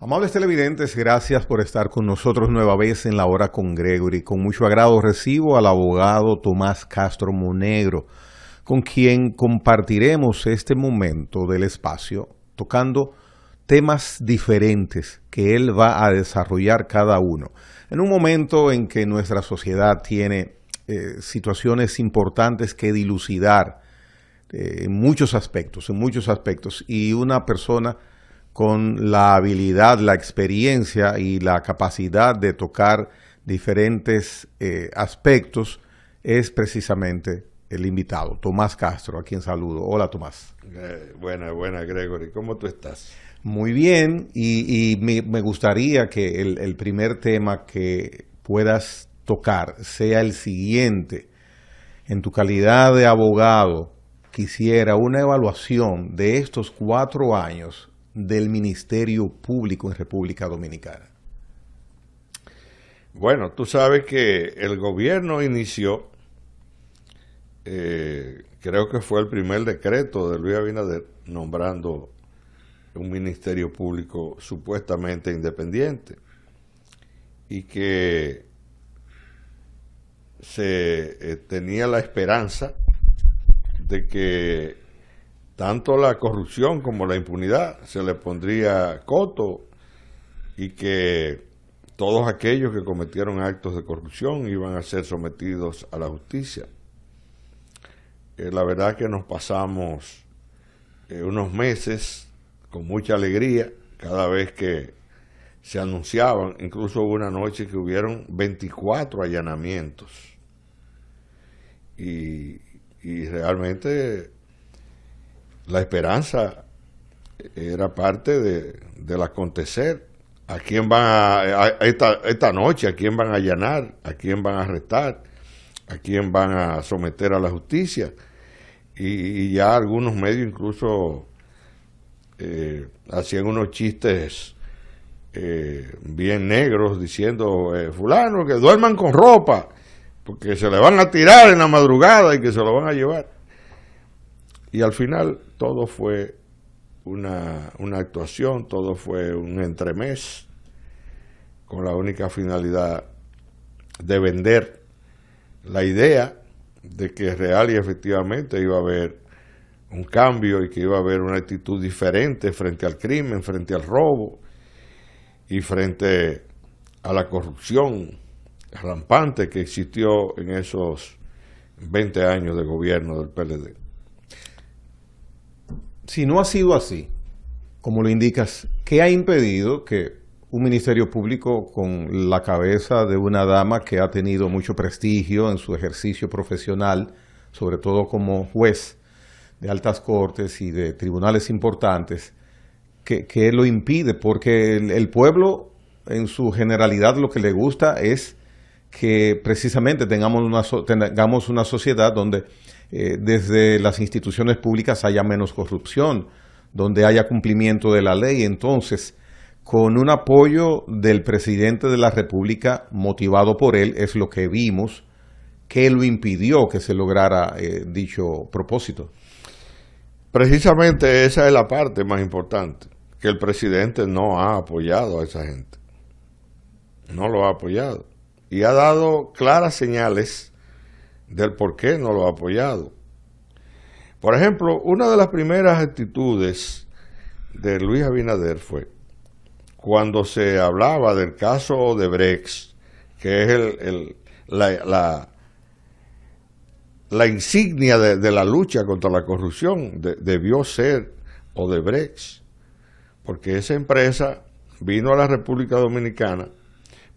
Amables televidentes, gracias por estar con nosotros nueva vez en La Hora con Gregory. Con mucho agrado recibo al abogado Tomás Castro Monegro, con quien compartiremos este momento del espacio tocando temas diferentes que él va a desarrollar cada uno. En un momento en que nuestra sociedad tiene situaciones importantes que dilucidar en muchos aspectos, y una persona con la habilidad, la experiencia y la capacidad de tocar diferentes aspectos, es precisamente el invitado, Tomás Castro, a quien saludo. Hola, Tomás. Buena, Gregory. ¿Cómo tú estás? Muy bien, y me gustaría que el primer tema que puedas tocar sea el siguiente. En tu calidad de abogado, quisiera una evaluación de estos 4 años del Ministerio Público en República Dominicana. Bueno, tú sabes que el gobierno inició, creo que fue el primer decreto de Luis Abinader, nombrando un Ministerio Público supuestamente independiente, y que se tenía la esperanza de que tanto la corrupción como la impunidad se le pondría coto y que todos aquellos que cometieron actos de corrupción iban a ser sometidos a la justicia. La verdad que nos pasamos unos meses con mucha alegría cada vez que se anunciaban. Incluso hubo una noche que hubieron 24 allanamientos y realmente la esperanza era parte del acontecer. ¿A quién van esta noche? ¿A quién van a allanar? ¿A quién van a arrestar? ¿A quién van a someter a la justicia? Y ya algunos medios incluso hacían unos chistes bien negros diciendo, fulano, que duerman con ropa, porque se le van a tirar en la madrugada y que se lo van a llevar. Y al final todo fue una actuación, todo fue un entremés con la única finalidad de vender la idea de que real y efectivamente iba a haber un cambio y que iba a haber una actitud diferente frente al crimen, frente al robo y frente a la corrupción rampante que existió en esos 20 años de gobierno del PLD. Si no ha sido así, como lo indicas, ¿qué ha impedido que un Ministerio Público con la cabeza de una dama que ha tenido mucho prestigio en su ejercicio profesional, sobre todo como juez de altas cortes y de tribunales importantes, que lo impide? Porque el pueblo en su generalidad lo que le gusta es que precisamente tengamos una sociedad donde desde las instituciones públicas haya menos corrupción, donde haya cumplimiento de la ley. Entonces, con un apoyo del presidente de la República, motivado por él, es lo que vimos, que lo impidió que se lograra dicho propósito. Precisamente esa es la parte más importante, que el presidente no ha apoyado a esa gente. No lo ha apoyado. Y ha dado claras señales del por qué no lo ha apoyado. Por ejemplo, una de las primeras actitudes de Luis Abinader fue cuando se hablaba del caso Odebrecht, que es la insignia de la lucha contra la corrupción, debió ser Odebrecht, porque esa empresa vino a la República Dominicana,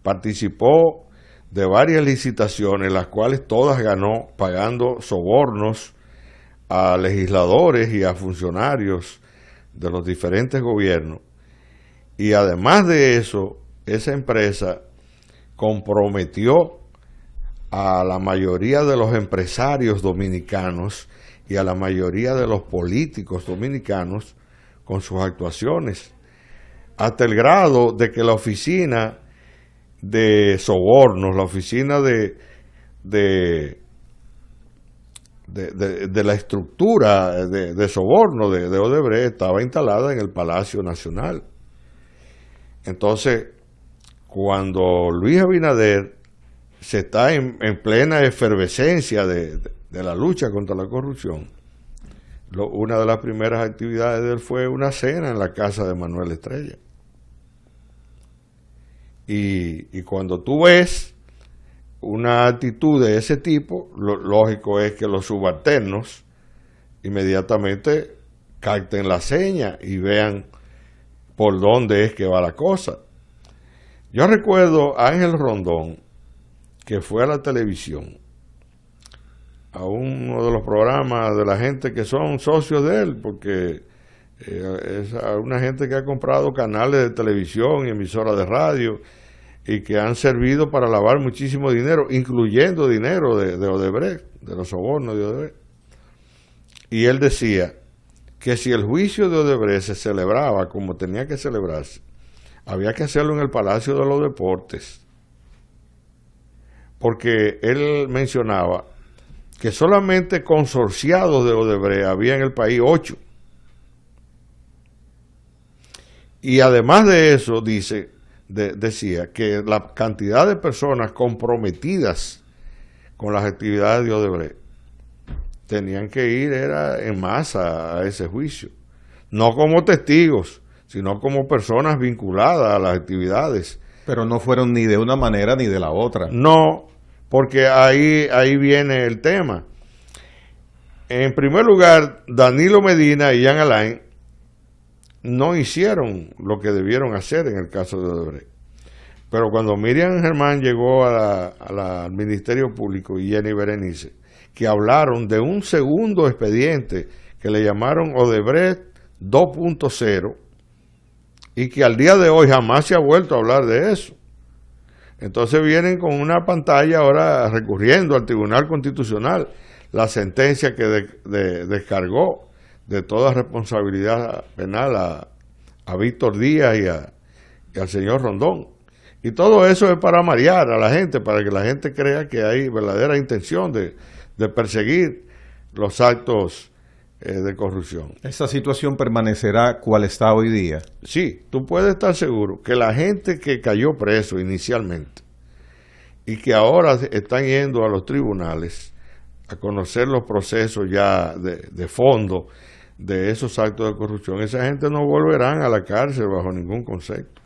participó de varias licitaciones, las cuales todas ganó pagando sobornos a legisladores y a funcionarios de los diferentes gobiernos. Y además de eso, esa empresa comprometió a la mayoría de los empresarios dominicanos y a la mayoría de los políticos dominicanos con sus actuaciones, hasta el grado de que la oficina de sobornos, la oficina de la estructura de soborno de Odebrecht estaba instalada en el Palacio Nacional. Entonces, cuando Luis Abinader se está en plena efervescencia de la lucha contra la corrupción, una de las primeras actividades de él fue una cena en la casa de Manuel Estrella. Y cuando tú ves una actitud de ese tipo, lo lógico es que los subalternos inmediatamente capten la seña y vean por dónde es que va la cosa. Yo recuerdo a Ángel Rondón, que fue a la televisión, a uno de los programas de la gente que son socios de él, porque es una gente que ha comprado canales de televisión y emisoras de radio y que han servido para lavar muchísimo dinero, incluyendo dinero de Odebrecht, de los sobornos de Odebrecht. Y él decía que si el juicio de Odebrecht se celebraba como tenía que celebrarse, había que hacerlo en el Palacio de los Deportes, porque él mencionaba que solamente consorciados de Odebrecht había en el país 8. Y además de eso, decía que la cantidad de personas comprometidas con las actividades de Odebrecht tenían que ir era en masa a ese juicio, no como testigos, sino como personas vinculadas a las actividades. Pero no fueron ni de una manera ni de la otra. No, porque ahí viene el tema. En primer lugar, Danilo Medina y Jean Alain no hicieron lo que debieron hacer en el caso de Odebrecht. Pero cuando Miriam Germán llegó al Ministerio Público y Jenny Berenice, que hablaron de un segundo expediente que le llamaron Odebrecht 2.0 y que al día de hoy jamás se ha vuelto a hablar de eso. Entonces vienen con una pantalla ahora recurriendo al Tribunal Constitucional la sentencia que descargó de toda responsabilidad penal a Víctor Díaz y al señor Rondón. Y todo eso es para marear a la gente, para que la gente crea que hay verdadera intención de perseguir los actos de corrupción. ¿Esa situación permanecerá cual está hoy día? Sí, tú puedes estar seguro que la gente que cayó preso inicialmente y que ahora están yendo a los tribunales a conocer los procesos ya de fondo de esos actos de corrupción, esa gente no volverán a la cárcel bajo ningún concepto.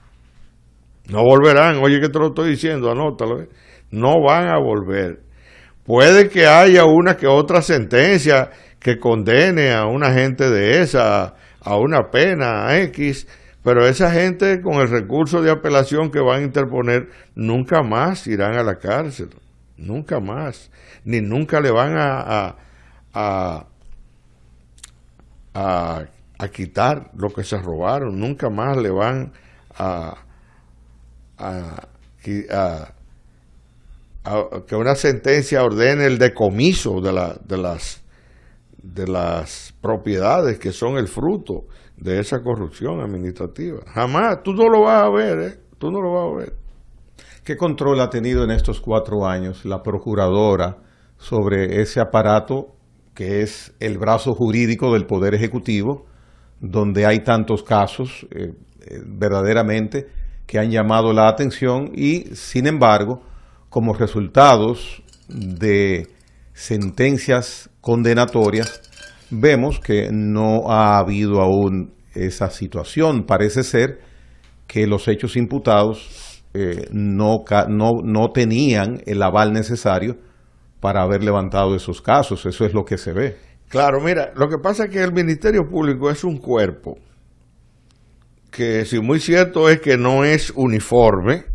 No volverán, oye que te lo estoy diciendo, anótalo, no van a volver. Puede que haya una que otra sentencia que condene a una gente de esa a una pena X, pero esa gente con el recurso de apelación que van a interponer nunca más irán a la cárcel, nunca más, ni nunca le van a quitar lo que se robaron, nunca más le van que una sentencia ordene el decomiso de las propiedades que son el fruto de esa corrupción administrativa. Jamás, tú no lo vas a ver, tú no lo vas a ver. ¿Qué control ha tenido en estos 4 años la procuradora sobre ese aparato que es el brazo jurídico del Poder Ejecutivo, donde hay tantos casos verdaderamente que han llamado la atención y, sin embargo, como resultados de sentencias condenatorias, vemos que no ha habido aún esa situación? Parece ser que los hechos imputados no tenían el aval necesario para haber levantado esos casos. Eso es lo que se ve. Claro, mira, lo que pasa es que el Ministerio Público es un cuerpo que, si muy cierto es que no es uniforme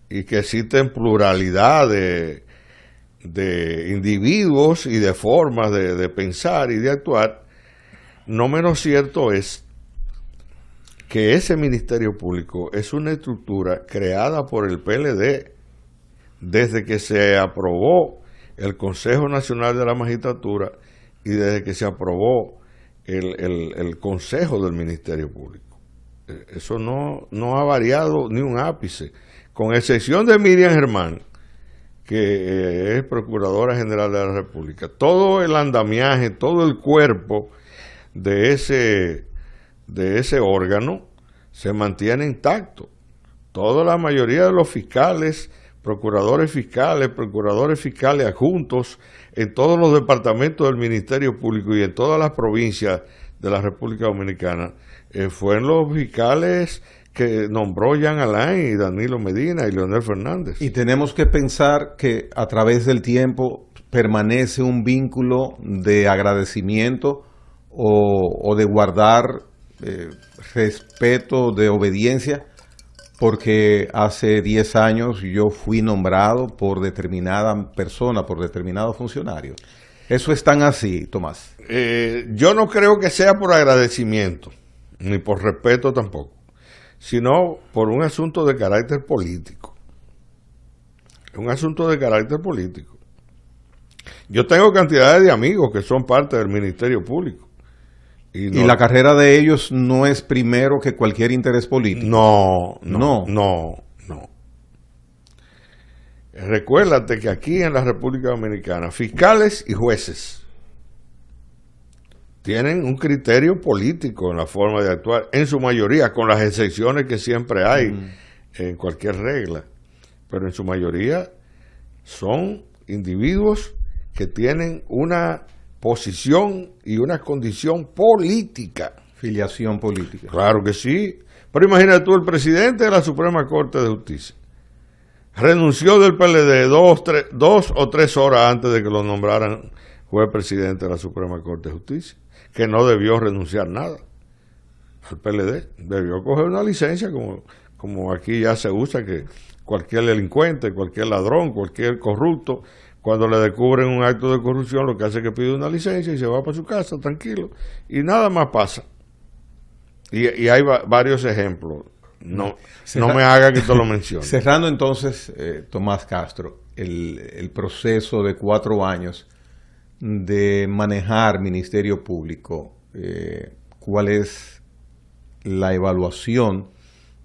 y que existen pluralidad de individuos y de formas de pensar y de actuar, no menos cierto es que ese Ministerio Público es una estructura creada por el PLD desde que se aprobó el Consejo Nacional de la Magistratura y desde que se aprobó el Consejo del Ministerio Público. Eso no ha variado ni un ápice, con excepción de Miriam Germán, que es Procuradora General de la República. Todo el andamiaje, todo el cuerpo de ese órgano se mantiene intacto. Toda la mayoría de los fiscales, procuradores fiscales adjuntos en todos los departamentos del Ministerio Público y en todas las provincias de la República Dominicana, fueron los fiscales que nombró Jean Alain y Danilo Medina y Leonel Fernández. Y tenemos que pensar que a través del tiempo permanece un vínculo de agradecimiento o de guardar respeto, de obediencia, porque hace 10 años yo fui nombrado por determinada persona, por determinado funcionario. ¿Eso es tan así, Tomás? Yo no creo que sea por agradecimiento, ni por respeto tampoco, sino por un asunto de carácter político. Un asunto de carácter político. Yo tengo cantidades de amigos que son parte del Ministerio Público. Y la carrera de ellos no es primero que cualquier interés político. No. Recuérdate que aquí en la República Dominicana, fiscales y jueces tienen un criterio político en la forma de actuar, en su mayoría, con las excepciones que siempre hay en cualquier regla, pero en su mayoría son individuos que tienen una posición y una condición política. Filiación política. Claro que sí. Pero imagínate tú, el presidente de la Suprema Corte de Justicia renunció del PLD 2 o 3 horas antes de que lo nombraran juez presidente de la Suprema Corte de Justicia, que no debió renunciar nada al PLD. Debió coger una licencia, como aquí ya se usa, que cualquier delincuente, cualquier ladrón, cualquier corrupto, cuando le descubren un acto de corrupción, lo que hace es que pide una licencia y se va para su casa tranquilo, y nada más pasa. Y hay varios ejemplos. No me haga que te lo mencione. Cerrando entonces, Tomás Castro, el proceso de 4 años de manejar Ministerio Público, ¿cuál es la evaluación,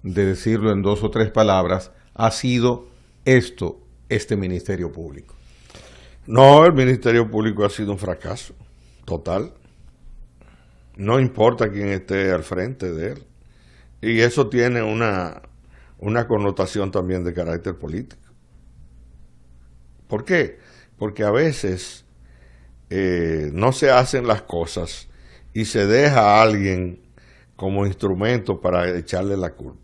de decirlo en 2 o 3 palabras, ha sido este Ministerio Público? No, el Ministerio Público ha sido un fracaso total. No importa quién esté al frente de él. Y eso tiene una connotación también de carácter político. ¿Por qué? Porque a veces no se hacen las cosas y se deja a alguien como instrumento para echarle la culpa.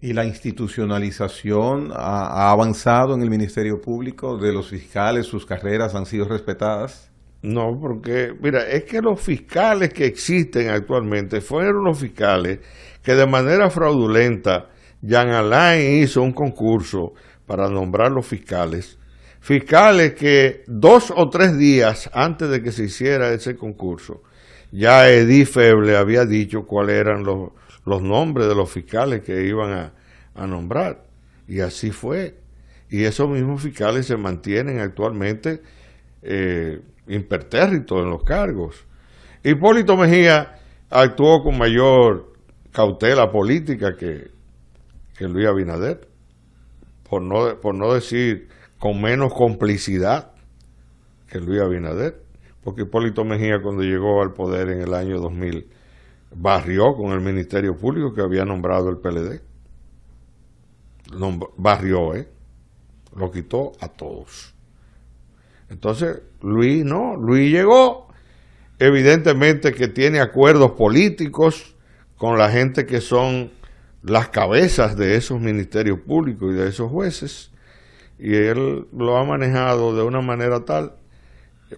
¿Y la institucionalización ha avanzado en el Ministerio Público de los fiscales? ¿Sus carreras han sido respetadas? No, porque, mira, es que los fiscales que existen actualmente fueron los fiscales que de manera fraudulenta Jean Alain hizo un concurso para nombrar los fiscales. Fiscales que 2 o 3 días antes de que se hiciera ese concurso, ya Edith Feble había dicho cuáles eran los nombres de los fiscales que iban a nombrar. Y así fue. Y esos mismos fiscales se mantienen actualmente impertérritos en los cargos. Hipólito Mejía actuó con mayor cautela política que Luis Abinader, por no decir con menos complicidad que Luis Abinader, porque Hipólito Mejía, cuando llegó al poder en el año 2000, barrió con el Ministerio Público que había nombrado el PLD. Barrió, lo quitó a todos. Entonces, Luis llegó, evidentemente que tiene acuerdos políticos con la gente que son las cabezas de esos ministerios públicos y de esos jueces, y él lo ha manejado de una manera tal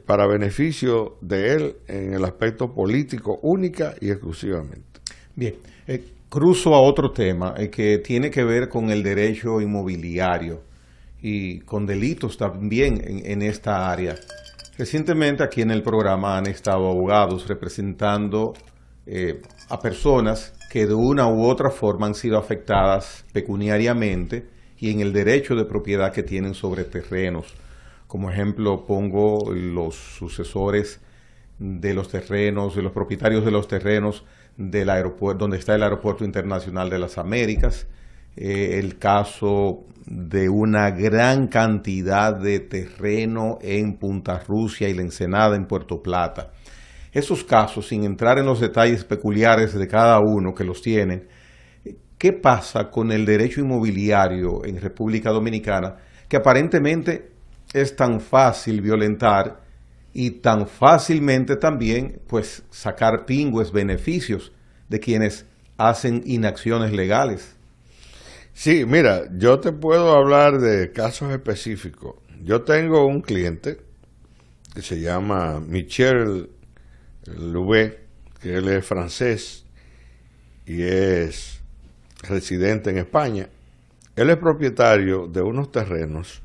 para beneficio de él en el aspecto político única y exclusivamente. Bien, cruzo a otro tema que tiene que ver con el derecho inmobiliario y con delitos también en esta área. Recientemente aquí en el programa han estado abogados representando a personas que de una u otra forma han sido afectadas pecuniariamente y en el derecho de propiedad que tienen sobre terrenos. Como ejemplo pongo los sucesores de los terrenos, de los propietarios de los terrenos del aeropuerto, donde está el Aeropuerto Internacional de las Américas, el caso de una gran cantidad de terreno en Punta Rusia y la Ensenada en Puerto Plata. Esos casos, sin entrar en los detalles peculiares de cada uno que los tienen, ¿qué pasa con el derecho inmobiliario en República Dominicana, que aparentemente es tan fácil violentar y tan fácilmente también pues sacar pingües beneficios de quienes hacen inacciones legales? Sí, mira, yo te puedo hablar de casos específicos. Yo tengo un cliente que se llama Michel Louvet, que él es francés y es residente en España. Él es propietario de unos terrenos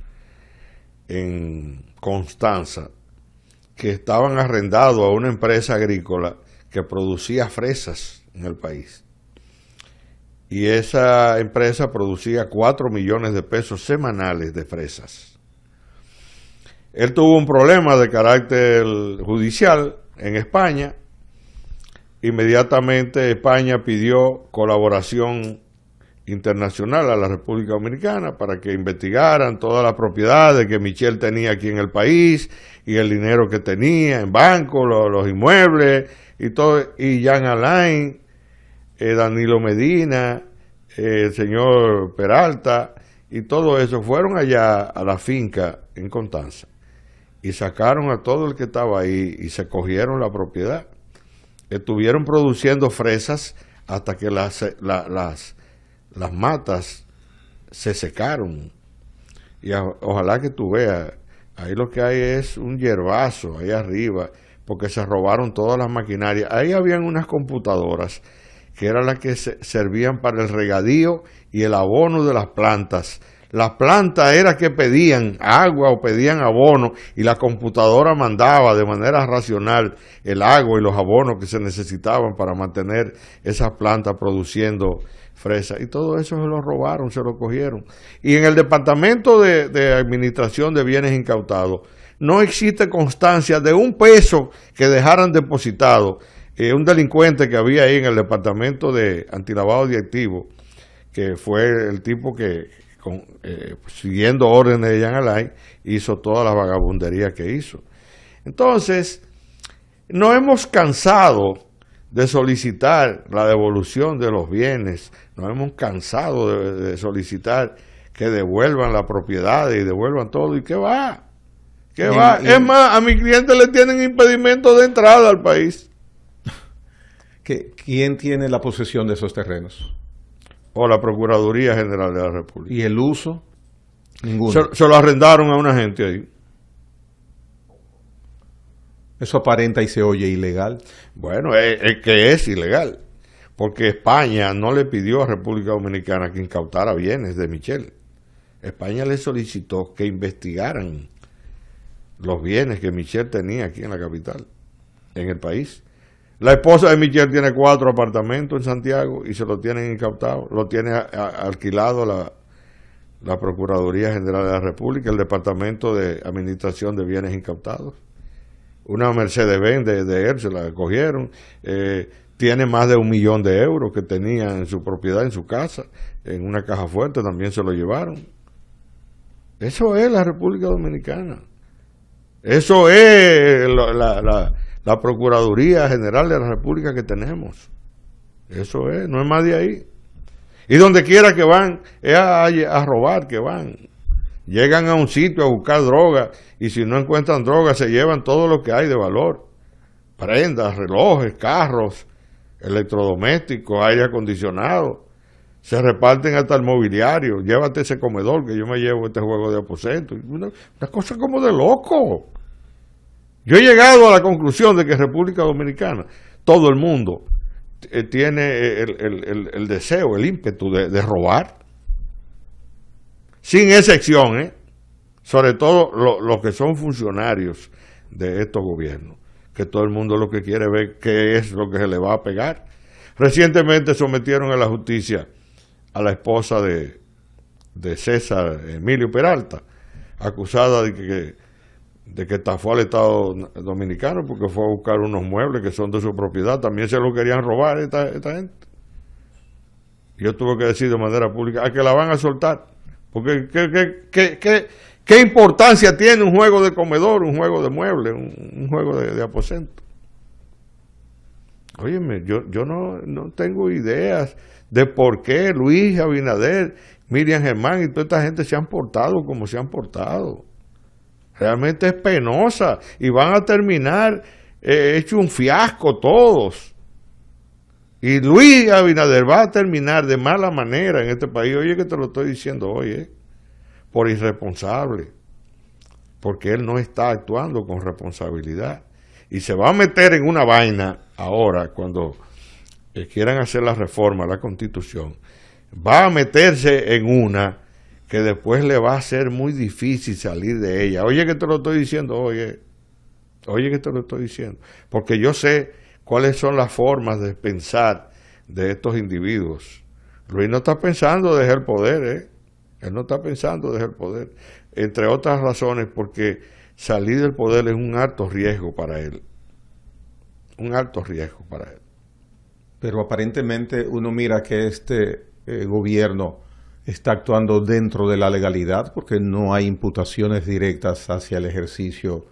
en Constanza que estaban arrendados a una empresa agrícola que producía fresas en el país. Y esa empresa producía 4 millones de pesos semanales de fresas. Él tuvo un problema de carácter judicial en España. Inmediatamente España pidió colaboración internacional a la República Dominicana para que investigaran todas las propiedades que Michel tenía aquí en el país y el dinero que tenía en banco, los inmuebles y todo. Y Jean Alain, Danilo Medina, el señor Peralta y todo eso fueron allá a la finca en Constanza y sacaron a todo el que estaba ahí y se cogieron la propiedad. Estuvieron produciendo fresas hasta que las matas se secaron. Y ojalá que tú veas, ahí lo que hay es un hierbazo ahí arriba, porque se robaron todas las maquinarias. Ahí habían unas computadoras que eran las que servían para el regadío y el abono de las plantas. Las plantas era que pedían agua o pedían abono y la computadora mandaba de manera racional el agua y los abonos que se necesitaban para mantener esas plantas produciendo fresas. Y todo eso se lo robaron, se lo cogieron. Y en el Departamento de Administración de Bienes Incautados no existe constancia de un peso que dejaran depositado. Un delincuente que había ahí en el Departamento de Antilavado de Activos, que fue el tipo que, siguiendo órdenes de Jean Alain, hizo toda la vagabundería que hizo. Entonces, no hemos cansado de solicitar la devolución de los bienes, nos hemos cansado de solicitar que devuelvan la propiedad y devuelvan todo. ¿Y qué va? ¿Qué va? Es más, a mi cliente le tienen impedimento de entrada al país. ¿Quién tiene la posesión de esos terrenos? O la Procuraduría General de la República. ¿Y el uso? Ninguno. Se lo arrendaron a una gente ahí. Eso aparenta y se oye ilegal. Bueno, es que es ilegal, porque España no le pidió a República Dominicana que incautara bienes de Michel. España le solicitó que investigaran los bienes que Michel tenía aquí en la capital, en el país. La esposa de Michel tiene 4 apartamentos en Santiago y se lo tienen incautado, lo tiene alquilado la Procuraduría General de la República, el Departamento de Administración de Bienes Incautados. Una Mercedes-Benz de él se la cogieron, tiene más de 1 millón de euros que tenía en su propiedad, en su casa, en una caja fuerte también se lo llevaron. Eso es la República Dominicana. Eso es la Procuraduría General de la República que tenemos. Eso es, no es más de ahí. Y donde quiera que van, es a robar que van. Llegan a un sitio a buscar droga y si no encuentran droga se llevan todo lo que hay de valor. Prendas, relojes, carros, electrodomésticos, aire acondicionado. Se reparten hasta el mobiliario. Llévate ese comedor que yo me llevo este juego de aposento. Una cosa como de loco. Yo he llegado a la conclusión de que República Dominicana, todo el mundo tiene el deseo, el ímpetu de robar. Sin excepción, sobre todo los que son funcionarios de estos gobiernos, que todo el mundo lo que quiere ver qué es lo que se le va a pegar. Recientemente sometieron a la justicia a la esposa de César Emilio Peralta, acusada de que estafó al Estado Dominicano porque fue a buscar unos muebles que son de su propiedad. También se lo querían robar esta gente. Yo tuve que decir de manera pública a que la van a soltar. Porque ¿qué importancia tiene un juego de comedor, un juego de muebles, un juego de aposento? Óyeme, yo no tengo ideas de por qué Luis Abinader, Miriam Germán y toda esta gente se han portado como se han portado. Realmente es penosa y van a terminar hecho un fiasco todos. Y Luis Abinader va a terminar de mala manera en este país. Oye, que te lo estoy diciendo hoy, por irresponsable, porque él no está actuando con responsabilidad. Y se va a meter en una vaina ahora, cuando quieran hacer la reforma a la Constitución, va a meterse en una que después le va a ser muy difícil salir de ella. Oye, que te lo estoy diciendo, oye que te lo estoy diciendo, porque yo sé cuáles son las formas de pensar de estos individuos. Luis no está pensando dejar el poder, él no está pensando dejar el poder, entre otras razones porque salir del poder es un alto riesgo para él, un alto riesgo para él. Pero aparentemente uno mira que este gobierno está actuando dentro de la legalidad porque no hay imputaciones directas hacia el ejercicio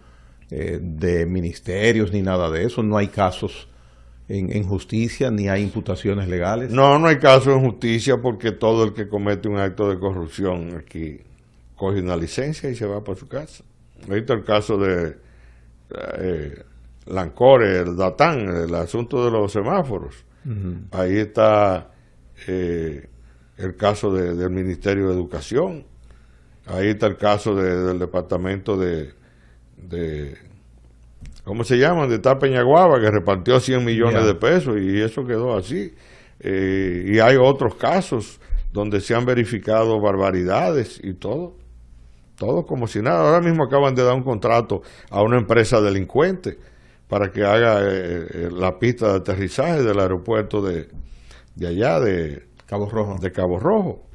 de ministerios ni nada de eso, no hay casos en justicia ni hay imputaciones legales. No hay caso en justicia porque todo el que comete un acto de corrupción aquí coge una licencia y se va para su casa. Ahorita el caso de Lancore, el Datán, el asunto de los semáforos. Ahí está el caso del Ministerio de Educación. Ahí está el caso del departamento de ¿cómo se llama? De Peñaguaba, que repartió 100 millones de pesos y eso quedó así. Y hay otros casos donde se han verificado barbaridades y todo como si nada. Ahora mismo acaban de dar un contrato a una empresa delincuente para que haga la pista de aterrizaje del aeropuerto de allá, de Cabo Rojo. De Cabo Rojo.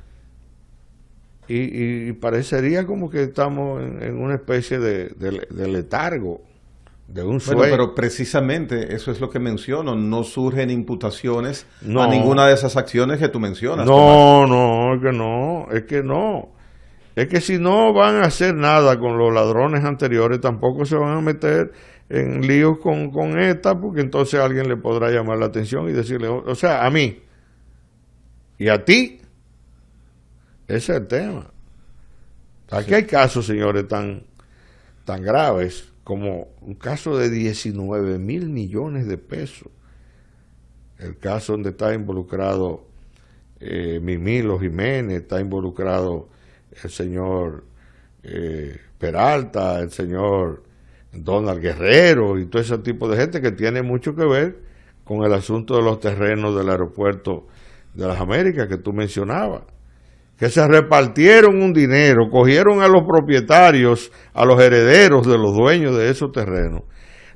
Y parecería como que estamos en una especie de letargo, de un sueño. Bueno, pero precisamente eso es lo que menciono, no surgen imputaciones a ninguna de esas acciones que tú mencionas. Es que si no van a hacer nada con los ladrones anteriores, tampoco se van a meter en líos con esta, porque entonces alguien le podrá llamar la atención y decirle, o sea, a mí y a ti. Ese es el tema. Aquí hay casos, señores, tan graves como un caso de 19 mil millones de pesos. El caso donde está involucrado Mimilo Jiménez, está involucrado el señor Peralta, el señor Donald Guerrero y todo ese tipo de gente que tiene mucho que ver con el asunto de los terrenos del aeropuerto de las Américas que tú mencionabas, que se repartieron un dinero, cogieron a los propietarios, a los herederos de los dueños de esos terrenos,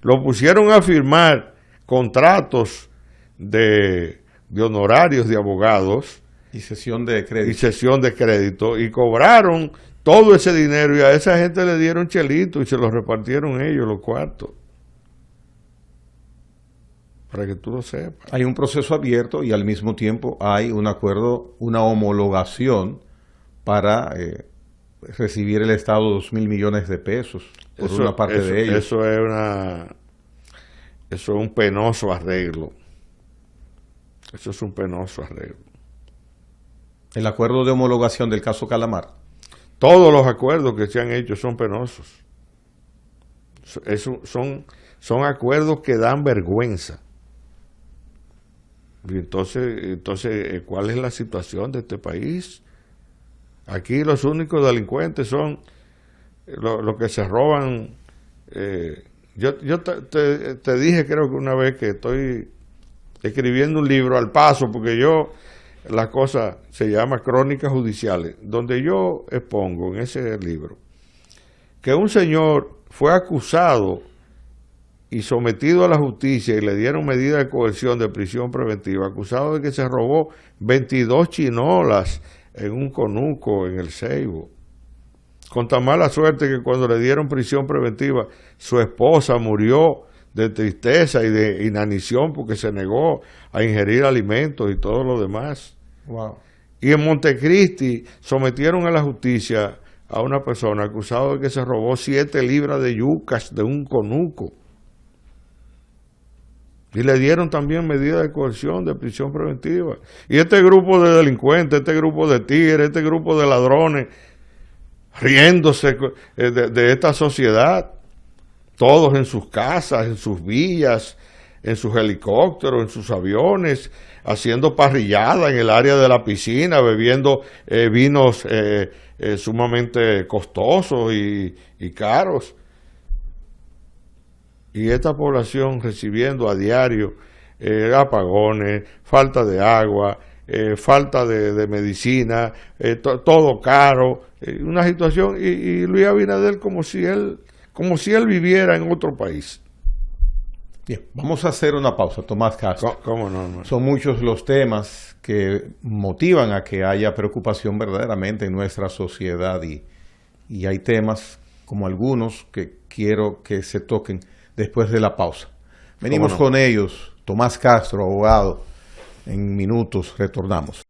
lo pusieron a firmar contratos de honorarios de abogados y cesión de crédito y cobraron todo ese dinero y a esa gente le dieron chelito y se los repartieron ellos los cuartos. Para que tú lo sepas. Hay un proceso abierto y al mismo tiempo hay un acuerdo, una homologación para recibir el Estado 2.000 millones de pesos por una parte de ellos. Eso es un penoso arreglo. Eso es un penoso arreglo. El acuerdo de homologación del caso Calamar. Todos los acuerdos que se han hecho son penosos. Son acuerdos que dan vergüenza. Y entonces, ¿cuál es la situación de este país? Aquí los únicos delincuentes son los que se roban. Yo te dije, creo que una vez, que estoy escribiendo un libro al paso, porque la cosa se llama Crónicas Judiciales, donde yo expongo en ese libro que un señor fue acusado y sometido a la justicia y le dieron medida de coerción de prisión preventiva, acusado de que se robó 22 chinolas en un conuco en el Ceibo, con tan mala suerte que cuando le dieron prisión preventiva su esposa murió de tristeza y de inanición porque se negó a ingerir alimentos y todo lo demás. Wow. Y en Montecristi sometieron a la justicia a una persona acusada de que se robó 7 libras de yucas de un conuco. Y le dieron también medidas de coerción, de prisión preventiva. Y este grupo de delincuentes, este grupo de tigres, este grupo de ladrones, riéndose de esta sociedad, todos en sus casas, en sus villas, en sus helicópteros, en sus aviones, haciendo parrillada en el área de la piscina, bebiendo vinos sumamente costosos y caros. Y esta población recibiendo a diario apagones, falta de agua, falta de medicina, todo caro, una situación, y Luis Abinader como si él viviera en otro país. Bien, vamos a hacer una pausa, Tomás Castro. ¿Cómo no? Son muchos los temas que motivan a que haya preocupación verdaderamente en nuestra sociedad y hay temas como algunos que quiero que se toquen después de la pausa. Venimos con ellos, Tomás Castro, abogado. En minutos retornamos.